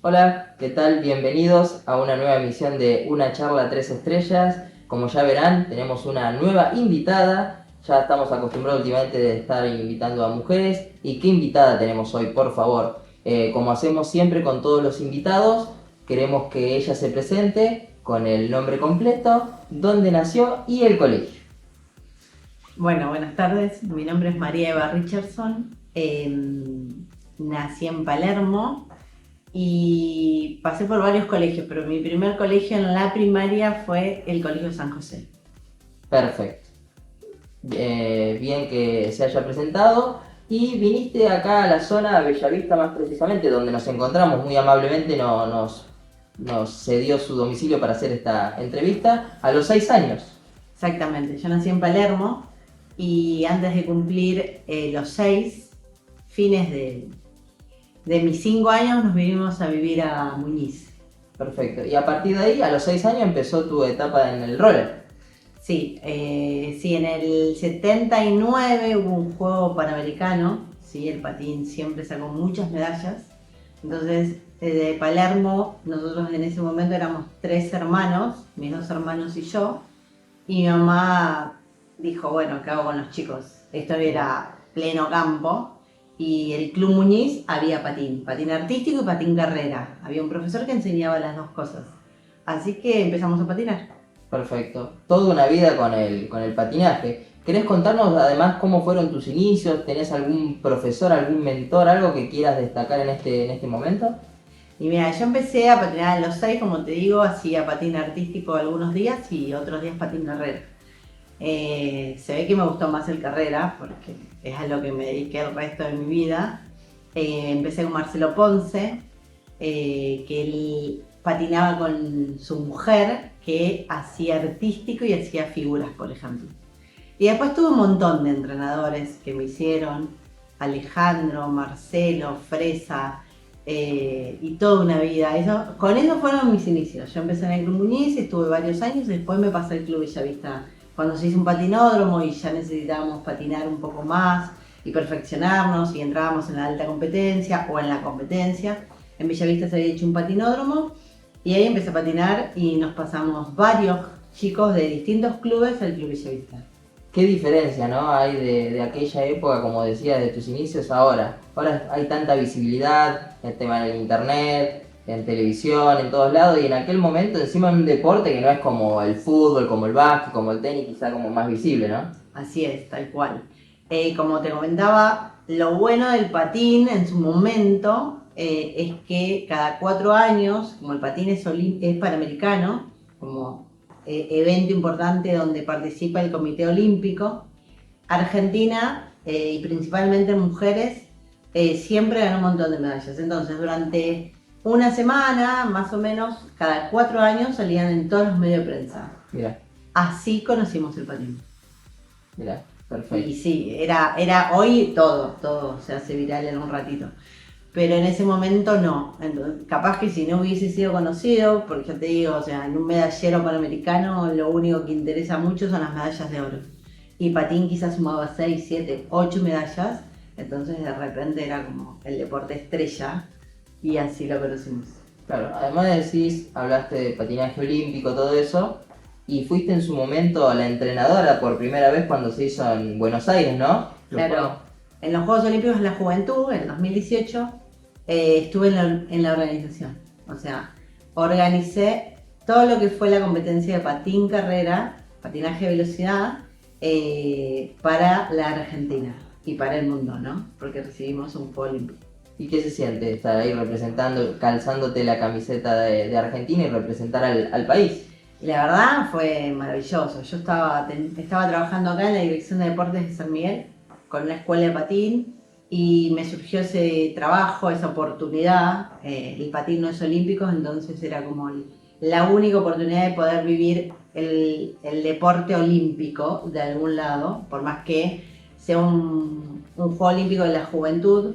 Hola, ¿qué tal? Bienvenidos a una nueva emisión de Una charla 3 estrellas. Como ya verán, tenemos una nueva invitada. Ya estamos acostumbrados últimamente de estar invitando a mujeres. ¿Y qué invitada tenemos hoy, por favor? Como hacemos siempre con todos los invitados, queremos que ella se presente con el nombre completo, dónde nació y el colegio. Bueno, buenas tardes. Mi nombre es María Eva Richardson. Nací en Palermo y pasé por varios colegios, pero mi primer colegio en la primaria fue el Colegio San José. Perfecto. Bien que se haya presentado. Y viniste acá a la zona Bellavista más precisamente, donde nos encontramos. Muy amablemente nos cedió su domicilio para hacer esta entrevista a los 6 años. Exactamente, yo nací en Palermo y antes de cumplir los 6 fines de mis 5 años nos vinimos a vivir a Muñiz. Perfecto. Y a partir de ahí, a los 6 años, empezó tu etapa en el roller. Sí, en el 79 hubo un juego panamericano, sí, el patín siempre sacó muchas medallas. Entonces, de Palermo, nosotros en ese momento éramos 3 hermanos, mis 2 hermanos y yo, y mi mamá dijo, bueno, ¿qué hago con los chicos? Esto era pleno campo, y el Club Muñiz había patín artístico y patín carrera. Había un profesor que enseñaba las dos cosas. Así que empezamos a patinar. Perfecto. Toda una vida con el patinaje. ¿Querés contarnos además cómo fueron tus inicios? ¿Tenés algún profesor, algún mentor, algo que quieras destacar en este momento? Y mira, yo empecé a patinar a los 6, como te digo, hacía patín artístico algunos días y otros días patín carrera. Se ve que me gustó más el carrera, porque es a lo que me dediqué el resto de mi vida. Empecé con Marcelo Ponce, que él patinaba con su mujer, que hacía artístico y hacía figuras, por ejemplo. Y después tuve un montón de entrenadores que me hicieron, Alejandro, Marcelo, Fresa, y toda una vida. Con eso fueron mis inicios. Yo empecé en el Club Muñiz, estuve varios años y después me pasé al Club Bellavista cuando se hizo un patinódromo y ya necesitábamos patinar un poco más y perfeccionarnos y entrábamos en la alta competencia o en la competencia. En Bellavista se había hecho un patinódromo y ahí empecé a patinar y nos pasamos varios chicos de distintos clubes al Club Bellavista. Qué diferencia, ¿no? Hay de aquella época, como decías, de tus inicios ahora. Ahora hay tanta visibilidad, el tema en el internet, en televisión, en todos lados, y en aquel momento encima en un deporte que no es como el fútbol, como el básquet, como el tenis, quizá como más visible, ¿no? Así es, tal cual. Como te comentaba, lo bueno del patín en su momento es que cada 4 años, como el patín es panamericano, como evento importante donde participa el Comité Olímpico, Argentina, y principalmente mujeres, siempre ganó un montón de medallas. Entonces, durante una semana, más o menos, cada 4 años salían en todos los medios de prensa. Mira, Así conocimos el patín. mira, Y perfecto. sí, era hoy todo se hace viral en un ratito. Pero en ese momento no. Entonces, capaz que si no hubiese sido conocido, porque ya te digo, o sea, en un medallero panamericano lo único que interesa mucho son las medallas de oro. Y patín quizás sumaba 6, 7, 8 medallas, entonces de repente era como el deporte estrella y así lo conocimos. Claro, además decís, hablaste de patinaje olímpico, todo eso, y fuiste en su momento la entrenadora por primera vez cuando se hizo en Buenos Aires, ¿no? Los Juegos. Claro, en los Juegos Olímpicos de la Juventud, en 2018, estuve en la organización. O sea, organicé todo lo que fue la competencia de patín carrera, patinaje de velocidad, para la Argentina y para el mundo, ¿no? Porque recibimos un Juego Olímpico. ¿Y qué se siente estar ahí representando, calzándote la camiseta de Argentina y representar al país? Y la verdad fue maravilloso. Yo estaba trabajando acá en la Dirección de Deportes de San Miguel con una escuela de patín y me surgió ese trabajo, esa oportunidad. El patín no es olímpico, entonces era como la única oportunidad de poder vivir el deporte olímpico de algún lado, por más que sea un juego olímpico de la juventud.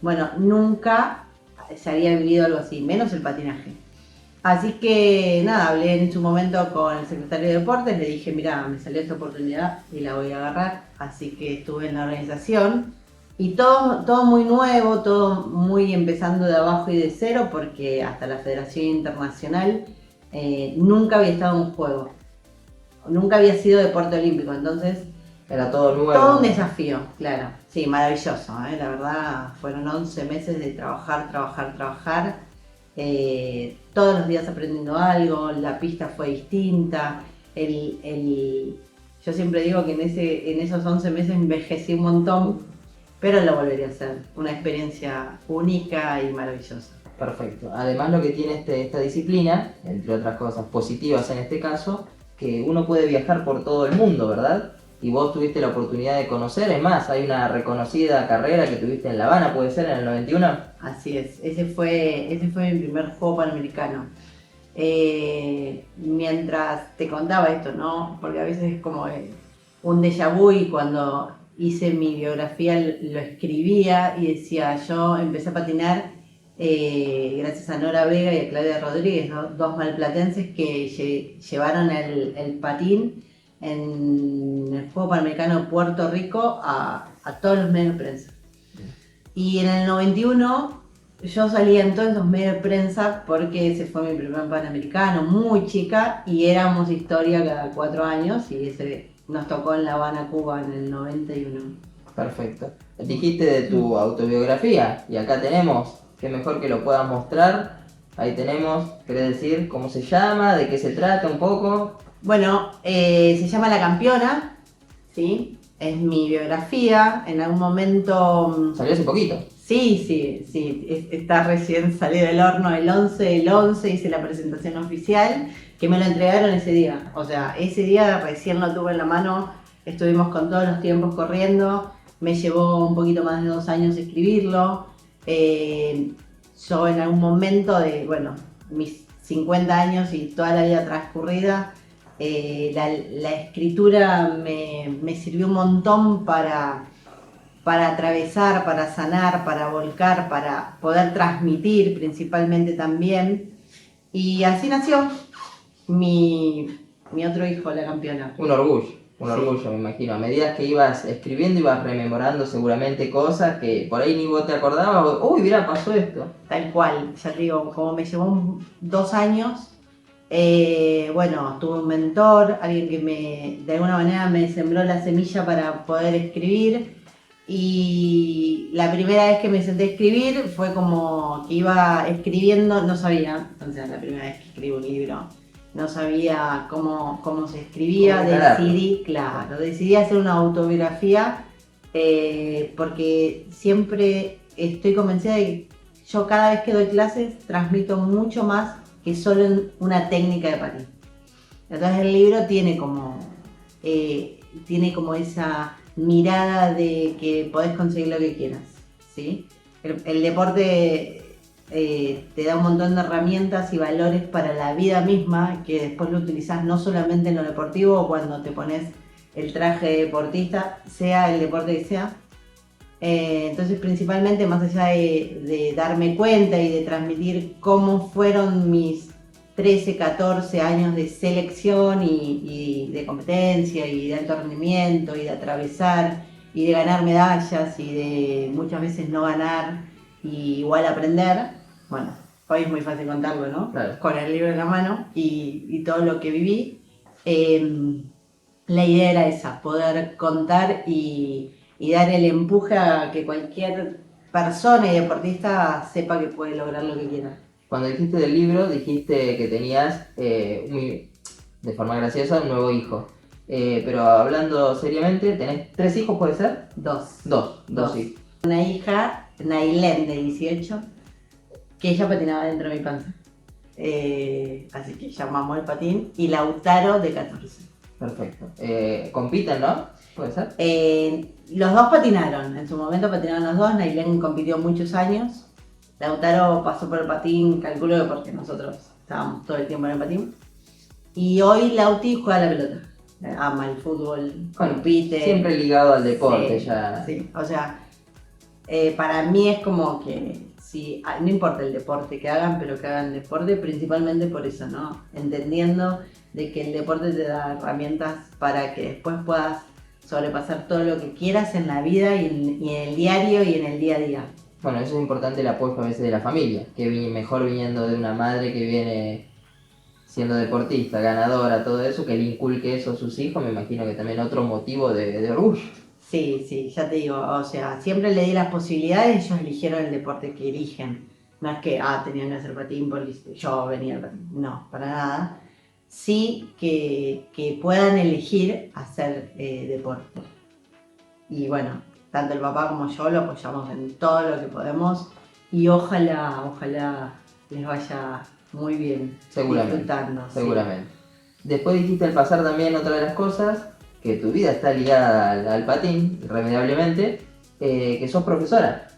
Bueno, nunca se había vivido algo así, menos el patinaje. Así que nada, hablé en su momento con el secretario de Deportes, le dije, mira, me salió esta oportunidad y la voy a agarrar. Así que estuve en la organización Y todo muy nuevo, todo muy empezando de abajo y de cero, porque hasta la Federación Internacional nunca había estado en un juego, nunca había sido deporte olímpico, entonces Era todo nuevo. todo un desafío, claro. Sí, maravilloso, la verdad fueron 11 meses de trabajar. Todos los días aprendiendo algo, la pista fue distinta, yo siempre digo que en esos 11 meses envejecí un montón, pero lo volvería a hacer. Una experiencia única y maravillosa. Perfecto. Además lo que tiene esta disciplina, entre otras cosas positivas en este caso, que uno puede viajar por todo el mundo, ¿verdad? Y vos tuviste la oportunidad de conocer, es más, hay una reconocida carrera que tuviste en La Habana, ¿puede ser, en el 91? Así es, ese fue mi primer juego panamericano. Mientras te contaba esto, ¿no? Porque a veces es como un déjà vu, y cuando hice mi biografía lo escribía y decía, yo empecé a patinar gracias a Nora Vega y a Claudia Rodríguez, dos malplatenses que llevaron el patín en el Juego Panamericano de Puerto Rico a todos los medios de prensa. Y en el 91 yo salía en todos los medios de prensa porque ese fue mi primer Panamericano, muy chica, y éramos historia cada 4 años, y ese nos tocó en La Habana, Cuba, en el 91. Perfecto. Dijiste de tu autobiografía, y acá tenemos, qué mejor que lo puedas mostrar. Ahí tenemos, ¿querés decir cómo se llama, de qué se trata un poco? Bueno, se llama La Campeona, ¿sí? Es mi biografía, en algún momento... Salió hace poquito. Sí, está recién salido del horno el 11 hice la presentación oficial, que me lo entregaron ese día. O sea, ese día recién lo tuve en la mano, estuvimos con todos los tiempos corriendo, me llevó un poquito más de 2 años escribirlo. Yo en algún momento de, mis 50 años y toda la vida transcurrida, la escritura me sirvió un montón para atravesar, para sanar, para volcar, para poder transmitir principalmente también. Y así nació mi otro hijo, La Campeona. Un orgullo, me imagino. A medida que ibas escribiendo, ibas rememorando seguramente cosas que por ahí ni vos te acordabas, o, uy, mira, pasó esto. Tal cual, ya te digo, como me llevó 2 años, tuve un mentor, alguien que de alguna manera me sembró la semilla para poder escribir. Y la primera vez que me senté a escribir fue como que iba escribiendo, no sabía, o sea, la primera vez que escribo un libro, no sabía cómo se escribía, decidí hacer una autobiografía, porque siempre estoy convencida de que yo cada vez que doy clases transmito mucho más que solo una técnica de patín. Entonces el libro tiene como esa mirada de que podés conseguir lo que quieras, ¿sí? El deporte te da un montón de herramientas y valores para la vida misma, que después lo utilizás no solamente en lo deportivo o cuando te pones el traje de deportista, sea el deporte que sea. Entonces, principalmente, más allá de darme cuenta y de transmitir cómo fueron mis 13, 14 años de selección y de competencia y de alto rendimiento y de atravesar y de ganar medallas y de muchas veces no ganar y igual aprender. Bueno, hoy es muy fácil contarlo, ¿no? Claro. Con el libro en la mano y todo lo que viví. La idea era esa, poder contar y dar el empuje a que cualquier persona y deportista sepa que puede lograr lo que quiera. Cuando dijiste del libro, dijiste que tenías, de forma graciosa, un nuevo hijo. Pero hablando seriamente, ¿tenés 3 hijos, puede ser? 2. Dos hijos. Una hija, Nailén, de 18, que ella patinaba dentro de mi panza. Así que ella mamó el patín. Y Lautaro, de 14. Perfecto. Compiten, ¿no? ¿Puede ser? Los dos patinaron. En su momento patinaron los dos. Nailén compitió muchos años. Lautaro pasó por el patín, calculo que porque nosotros estábamos todo el tiempo en el patín. Y hoy Lauti juega a la pelota. Ama el fútbol, compite. Siempre ligado al deporte, sí, ya. Sí, o sea, para mí es como que no importa el deporte que hagan, pero que hagan deporte principalmente por eso, ¿no? Entendiendo de que el deporte te da herramientas para que después puedas sobrepasar todo lo que quieras en la vida y en el diario y en el día a día. Bueno, eso es importante, el apoyo a veces de la familia, que mejor viniendo de una madre que viene siendo deportista, ganadora, todo eso, que le inculque eso a sus hijos, me imagino que también otro motivo de orgullo. Sí, sí, ya te digo, o sea, siempre le di las posibilidades, ellos eligieron el deporte que eligen. No es que, tenían que hacer patín porque yo venía al patín. No, para nada. Sí que puedan elegir hacer deporte. Y bueno, tanto el papá como yo lo apoyamos en todo lo que podemos y ojalá les vaya muy bien. Seguramente, disfrutando. seguramente. Sí. Después dijiste al pasar también otra de las cosas, que tu vida está ligada al patín, irremediablemente, que sos profesora.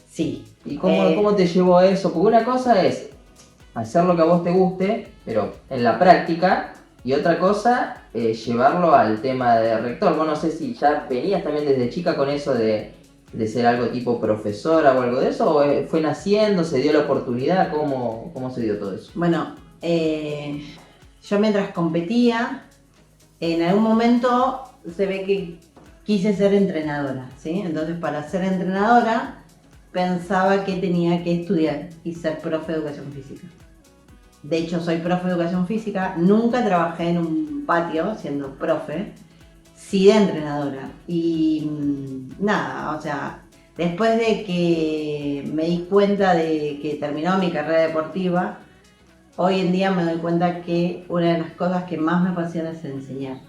Sí. ¿Y cómo te llevó a eso? Porque una cosa es hacer lo que a vos te guste, pero en la práctica, y otra cosa, llevarlo al tema de rector. Vos no sé si ya venías también desde chica con eso de ser algo tipo profesora o algo de eso, o fue naciendo, se dio la oportunidad, ¿cómo se dio todo eso? Bueno, yo mientras competía, en algún momento se ve que quise ser entrenadora, ¿sí? Entonces para ser entrenadora pensaba que tenía que estudiar y ser profe de educación física. De hecho, soy profe de educación física, nunca trabajé en un patio siendo profe, sí de entrenadora. Y nada, o sea, después de que me di cuenta de que terminó mi carrera deportiva, hoy en día me doy cuenta que una de las cosas que más me apasiona es enseñar.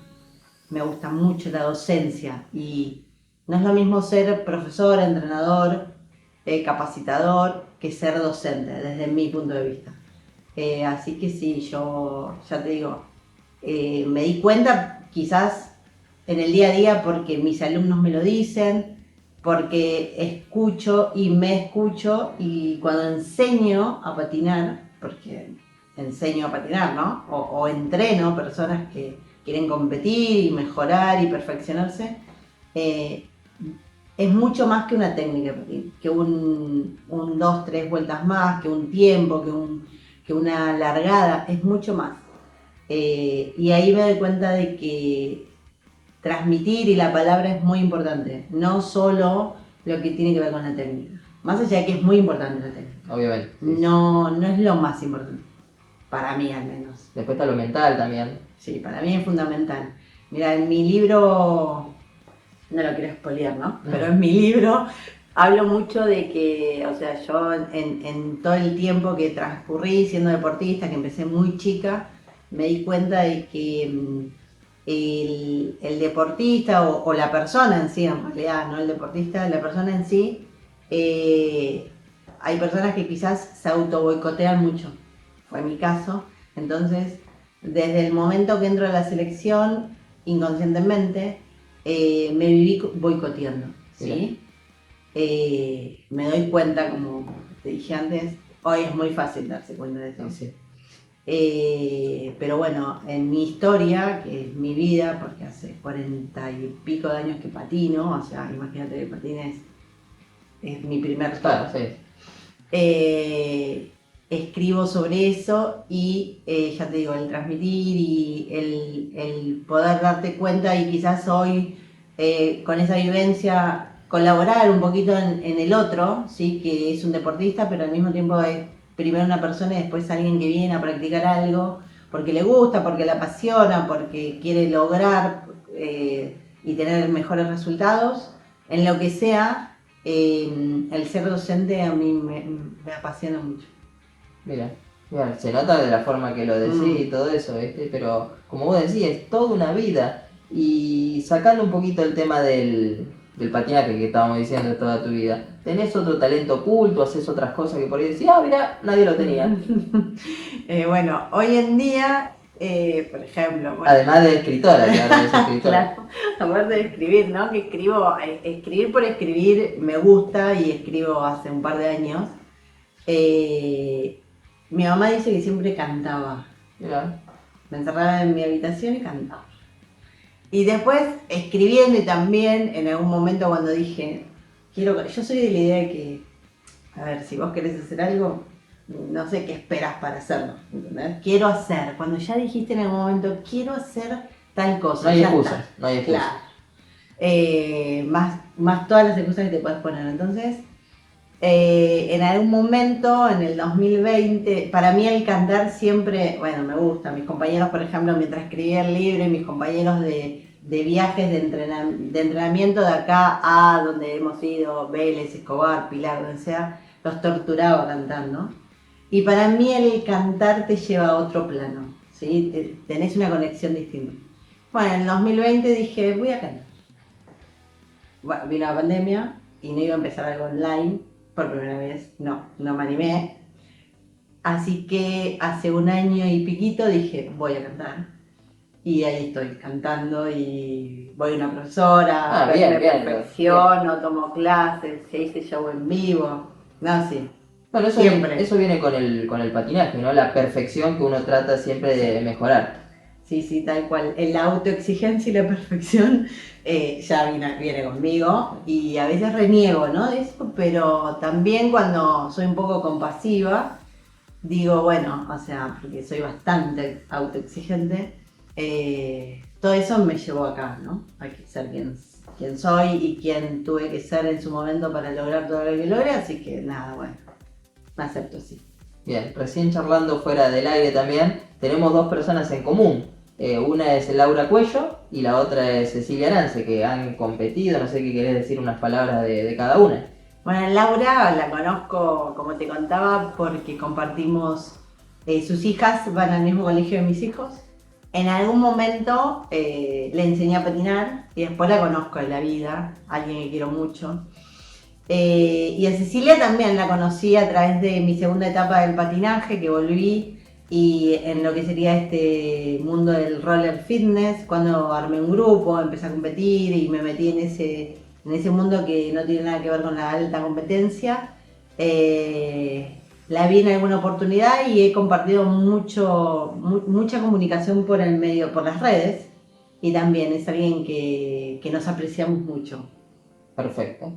Me gusta mucho la docencia y no es lo mismo ser profesor, entrenador, capacitador que ser docente, desde mi punto de vista. Así que sí, yo ya te digo, me di cuenta quizás en el día a día porque mis alumnos me lo dicen, porque escucho y me escucho y cuando enseño a patinar, porque enseño a patinar, ¿no? O entreno personas que quieren competir y mejorar y perfeccionarse, es mucho más que una técnica de patín, que un 2, 3 vueltas más, que un tiempo, que una largada, es mucho más. Y ahí me doy cuenta de que transmitir y la palabra es muy importante, no solo lo que tiene que ver con la técnica. Más allá de que es muy importante la técnica. Obviamente. Sí. No es lo más importante, para mí al menos. Después está lo mental también. Sí, para mí es fundamental. Mira, en mi libro, no lo quiero spoilear, ¿no? Pero en mi libro hablo mucho de que, o sea, yo en todo el tiempo que transcurrí siendo deportista, que empecé muy chica, me di cuenta de que el deportista o la persona en sí, en realidad, no el deportista, la persona en sí, hay personas que quizás se auto boicotean mucho. Fue mi caso. Entonces, desde el momento que entro a la selección, inconscientemente, me viví boicoteando, ¿sí? Me doy cuenta, como te dije antes, hoy es muy fácil darse cuenta de eso. Sí. Pero bueno, en mi historia, que es mi vida, porque hace 40 y pico de años que patino, o sea, imagínate que patines es mi primer Claro, sí. Escribo sobre eso y ya te digo, el transmitir y el poder darte cuenta y quizás hoy con esa vivencia colaborar un poquito en el otro, ¿sí? Que es un deportista, pero al mismo tiempo es primero una persona y después alguien que viene a practicar algo porque le gusta, porque le apasiona, porque quiere lograr y tener mejores resultados, en lo que sea, el ser docente a mí me apasiona mucho. Mira, se nota de la forma que lo decís y todo eso, ¿viste? Pero como vos decís, es toda una vida. Y sacando un poquito el tema del patinaje que estábamos diciendo de toda tu vida, ¿tenés otro talento oculto? ¿Haces otras cosas que por ahí decís, mirá, nadie lo tenía? Bueno, hoy en día, por ejemplo... Bueno, además de escritora, que ahora es escritora. Claro, aparte de escribir, ¿no? Que escribir por escribir me gusta y escribo hace un par de años. Mi mamá dice que siempre cantaba. Mirá. Me encerraba en mi habitación y cantaba. Y después escribiendo y también en algún momento cuando dije, yo soy de la idea de que, a ver, si vos querés hacer algo, no sé qué esperas para hacerlo, ¿entendés? Quiero hacer, cuando ya dijiste en algún momento, quiero hacer tal cosa. No hay excusas, no hay excusas. Claro. más todas las excusas que te puedes poner. Entonces, en algún momento, en el 2020, para mí el cantar siempre, bueno, me gusta. Mis compañeros, por ejemplo, mientras escribía el libro, y mis compañeros de viajes de entrenamiento de acá a donde hemos ido, Vélez, Escobar, Pilar, donde sea, los torturaba cantando. Y para mí el cantar te lleva a otro plano, ¿sí? Tenés una conexión distinta. Bueno, en el 2020 dije, voy a cantar. Bueno, vino la pandemia y no iba a empezar algo online por primera vez. No me animé. Así que hace un año y piquito dije, voy a cantar. Y ahí estoy cantando y voy a una profesora, Bien, me bien, perfecciono, tomo clases, se hice show en vivo. No, sí. Bueno, Siempre. eso viene con el patinaje, ¿no? La perfección que uno trata siempre de mejorar. Sí, tal cual. La autoexigencia y la perfección ya viene conmigo y a veces reniego, ¿no? De eso, pero también cuando soy un poco compasiva, digo, bueno, o sea, porque soy bastante autoexigente, todo eso me llevó acá, ¿no? Hay que ser quien soy y quien tuve que ser en su momento para lograr todo lo que logré, así que nada, bueno, me acepto así. Bien, recién charlando fuera del aire también, tenemos dos personas en común. Una es Laura Cuello y la otra es Cecilia Arance, que han competido, no sé qué querés decir unas palabras de cada una. Bueno, Laura la conozco, como te contaba, porque compartimos, sus hijas van al mismo colegio de mis hijos. En algún momento le enseñé a patinar y después la conozco de la vida, alguien que quiero mucho. Y a Cecilia también la conocí a través de mi segunda etapa del patinaje, que volví, y en lo que sería este mundo del roller fitness, cuando armé un grupo, empecé a competir y me metí en ese mundo que no tiene nada que ver con la alta competencia. La vi en alguna oportunidad y he compartido mucha comunicación por el medio, por las redes, y también es alguien que nos apreciamos mucho. Perfecto.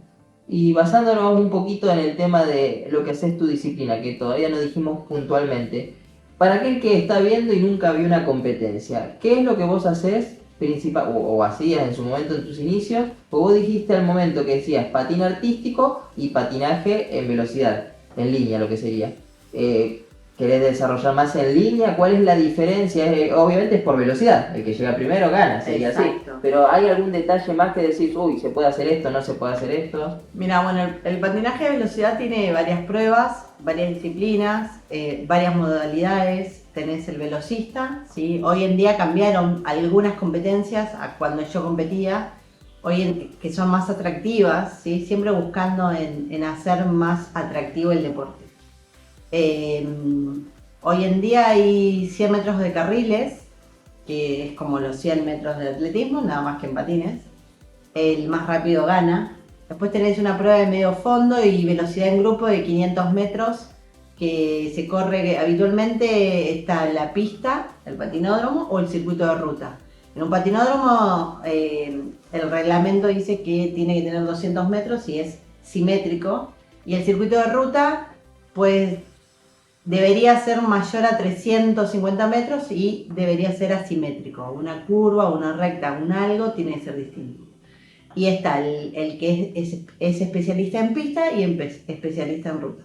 Y basándonos un poquito en el tema de lo que haces tu disciplina, que todavía no dijimos puntualmente, para aquel que está viendo y nunca vio una competencia, ¿qué es lo que vos haces principal, o hacías en su momento en tus inicios? O vos dijiste al momento que decías patín artístico y patinaje en velocidad, en línea lo que sería. ¿Querés desarrollar más en línea? ¿Cuál es la diferencia? Obviamente es por velocidad, el que llega primero gana, sería Exacto. así. Pero ¿hay algún detalle más que decís, uy, se puede hacer esto, no se puede hacer esto? Mira, bueno, el patinaje de velocidad tiene varias pruebas, varias disciplinas, varias modalidades. Tenés el velocista, ¿sí? Hoy en día cambiaron algunas competencias a cuando yo competía, que son más atractivas, ¿sí? Siempre buscando en hacer más atractivo el deporte. Hoy en día hay 100 metros de carriles, que es como los 100 metros de atletismo, nada más que en patines. El más rápido gana. Después tenés una prueba de medio fondo y velocidad en grupo de 500 metros que se corre habitualmente. Está la pista, el patinódromo o el circuito de ruta. En un patinódromo el reglamento dice que tiene que tener 200 metros y es simétrico. Y el circuito de ruta pues debería ser mayor a 350 metros y debería ser asimétrico. Una curva, una recta, un algo tiene que ser distinto. Y está el que es especialista en pista y especialista en ruta.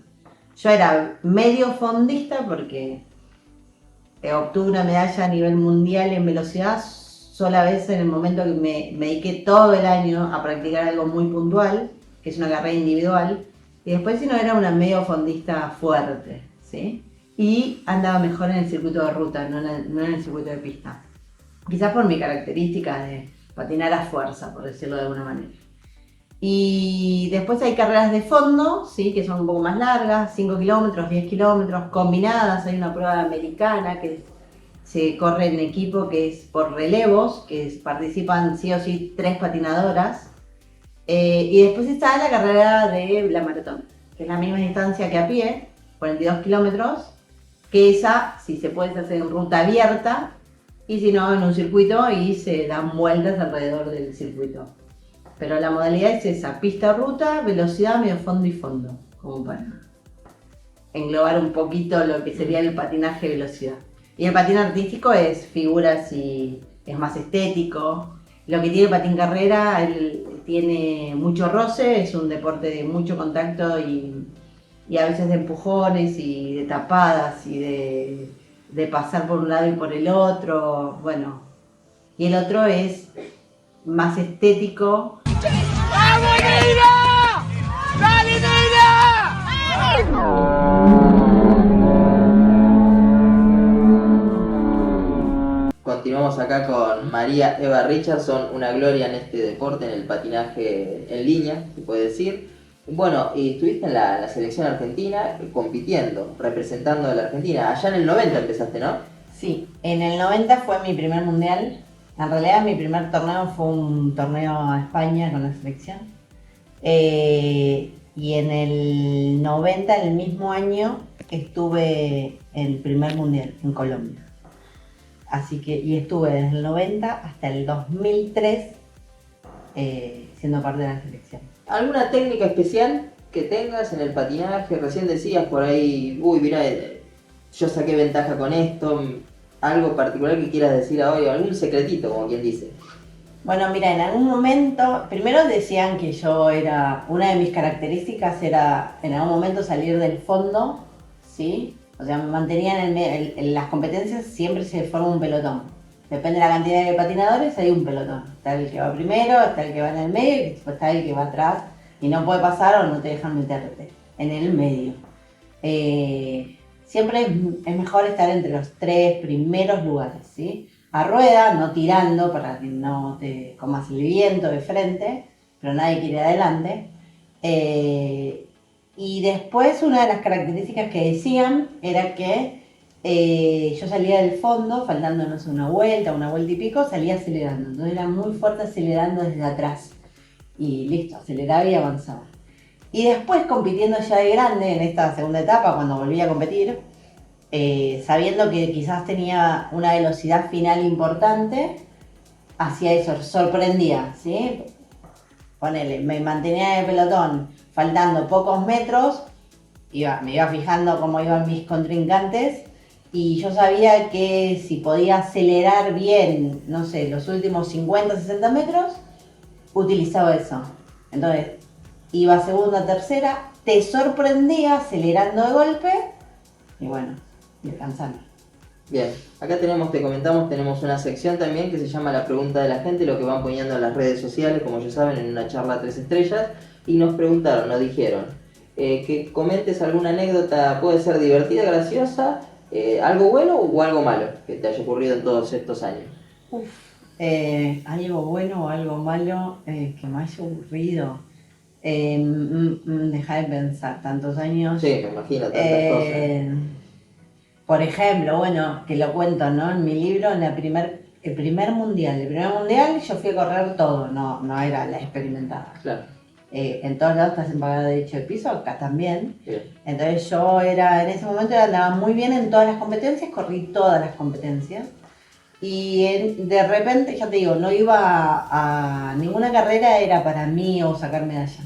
Yo era medio fondista porque obtuve una medalla a nivel mundial en velocidad sola vez en el momento que me dediqué todo el año a practicar algo muy puntual, que es una carrera individual. Y después si no era una medio fondista fuerte, ¿sí? Y andaba mejor en el circuito de ruta, no en el circuito de pista. Quizás por mi característica de patinar a fuerza, por decirlo de alguna manera. Y después hay carreras de fondo, ¿sí? Que son un poco más largas, 5 kilómetros, 10 kilómetros, combinadas. Hay una prueba americana que se corre en equipo, que es por relevos, que participan sí o sí 3 patinadoras. Y después está la carrera de la maratón, que es la misma distancia que a pie, 42 kilómetros, que esa, si se puede, hacer en ruta abierta, y si no, en un circuito y se dan vueltas alrededor del circuito. Pero la modalidad es esa, pista-ruta, velocidad, medio fondo y fondo, como para englobar un poquito lo que sería el patinaje de velocidad. Y el patín artístico es figuras y es más estético. Lo que tiene patín carrera, tiene mucho roce, es un deporte de mucho contacto y a veces de empujones y de tapadas y de pasar por un lado y por el otro, bueno. Y el otro es más estético. ¡Vamos, Neira! ¡Dale, Continuamos acá con María Eva Richardson, una gloria en este deporte, en el patinaje en línea, se puede decir. Bueno, y estuviste en la selección argentina compitiendo, representando a la Argentina. Allá en el 90 empezaste, ¿no? Sí, en el 90 fue mi primer mundial. En realidad mi primer torneo fue un torneo a España con la selección. Y en el 90, el mismo año, estuve en el primer mundial en Colombia. Así que, y estuve desde el 90 hasta el 2003 siendo parte de la selección. ¿Alguna técnica especial que tengas en el patinaje? Recién decías por ahí, uy, mira, yo saqué ventaja con esto. ¿Algo particular que quieras decir hoy? ¿Algún secretito, como quien dice? Bueno, mira, en algún momento, primero decían que yo una de mis características era en algún momento salir del fondo, ¿sí? O sea, me mantenía en las competencias, siempre se forma un pelotón. Depende de la cantidad de patinadores, hay un pelotón. Está el que va primero, está el que va en el medio y después está el que va atrás y no puede pasar o no te dejan meterte en el medio. Siempre es mejor estar entre los 3 primeros lugares, ¿sí? A rueda, no tirando para que no te comas el viento de frente, pero nadie quiere adelante. Y después una de las características que decían era que yo salía del fondo, faltando, no sé, una vuelta y pico, salía acelerando. Entonces era muy fuerte acelerando desde atrás. Y listo, aceleraba y avanzaba. Y después compitiendo ya de grande en esta segunda etapa, cuando volví a competir, sabiendo que quizás tenía una velocidad final importante, hacía eso, sorprendía, ¿sí? Ponele, me mantenía en el pelotón, faltando pocos metros, me iba fijando cómo iban mis contrincantes y yo sabía que si podía acelerar bien, no sé, los últimos 50, 60 metros, utilizaba eso. Entonces, iba segunda, tercera, te sorprendía acelerando de golpe y bueno, descansando. Bien, acá te comentamos, tenemos una sección también que se llama La Pregunta de la Gente, lo que van poniendo en las redes sociales, como ya saben, en una charla 3 estrellas, y nos preguntaron, nos dijeron, que comentes alguna anécdota, puede ser divertida, graciosa, algo bueno o algo malo que te haya ocurrido en todos estos años. Algo bueno o algo malo que me haya ocurrido. Deja de pensar, tantos años. Sí, me imagino tantas cosas. Por ejemplo, bueno, que lo cuento, ¿no? En mi libro, el primer mundial yo fui a correr todo, no era la experimentada. Claro. En todos lados estás en pagado de derecho de piso, acá también. Bien. Entonces yo en ese momento andaba muy bien en todas las competencias, corrí todas las competencias. Y de repente, ya te digo, no iba a ninguna carrera, era para mí o sacar medalla.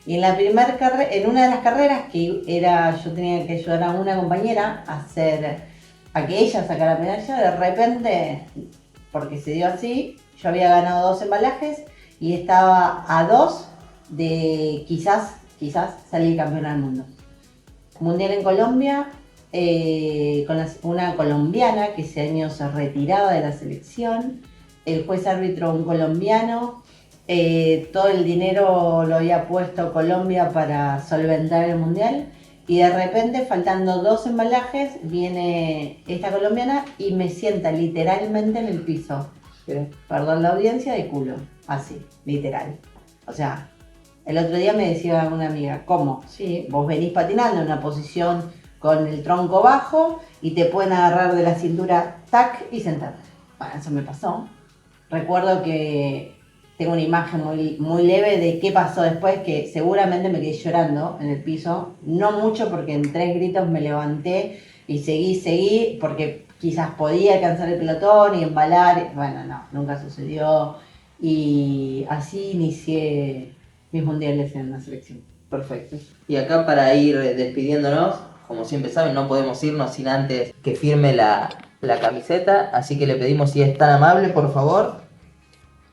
Y en una de las carreras yo tenía que ayudar a una compañera a que ella sacara medalla, de repente, porque se dio así, yo había ganado 2 embalajes y estaba a 2 de quizás salir campeona del mundo. Mundial en Colombia, con una colombiana que ese año se retiraba de la selección, el juez árbitro un colombiano, todo el dinero lo había puesto Colombia para solventar el mundial y de repente, faltando 2 embalajes, viene esta colombiana y me sienta literalmente en el piso. Perdón la audiencia, de culo, así, literal. O sea, el otro día me decía una amiga, ¿cómo? Sí, vos venís patinando en una posición con el tronco bajo y te pueden agarrar de la cintura, tac, y sentarte. Bueno, eso me pasó. Recuerdo que tengo una imagen muy leve de qué pasó después, que seguramente me quedé llorando en el piso. No mucho, porque en 3 gritos me levanté y seguí, porque quizás podía alcanzar el pelotón y embalar. Bueno, no, nunca sucedió. Y así inicié mis mundiales en la selección. Perfecto. Y acá, para ir despidiéndonos, como siempre saben, no podemos irnos sin antes que firme la camiseta, así que le pedimos, si es tan amable, por favor.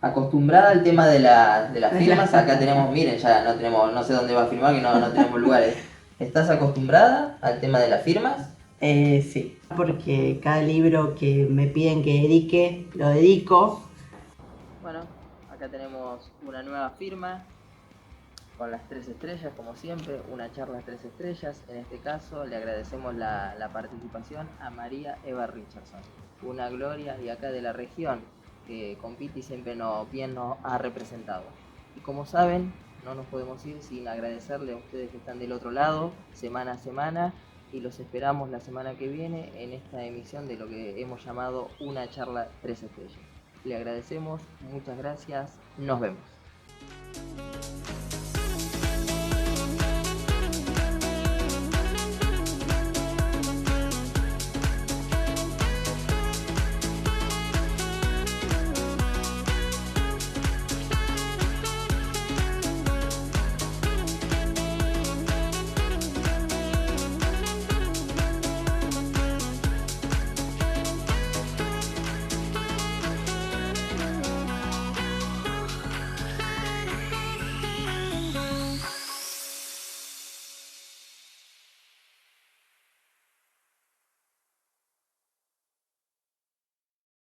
Acostumbrada al tema de las firmas, acá tenemos, miren, ya no tenemos, no sé dónde va a firmar, que no tenemos lugares. ¿Estás acostumbrada al tema de las firmas? Sí, porque cada libro que me piden que dedique, lo dedico. Bueno, acá tenemos una nueva firma con las 3 estrellas, como siempre, una charla 3 estrellas. En este caso le agradecemos la participación a María Eva Richardson, una gloria de acá de la región, que compite y siempre bien nos ha representado. Y como saben, no nos podemos ir sin agradecerle a ustedes que están del otro lado, semana a semana, y los esperamos la semana que viene en esta emisión de lo que hemos llamado una charla 3 estrellas. Le agradecemos, muchas gracias, nos vemos.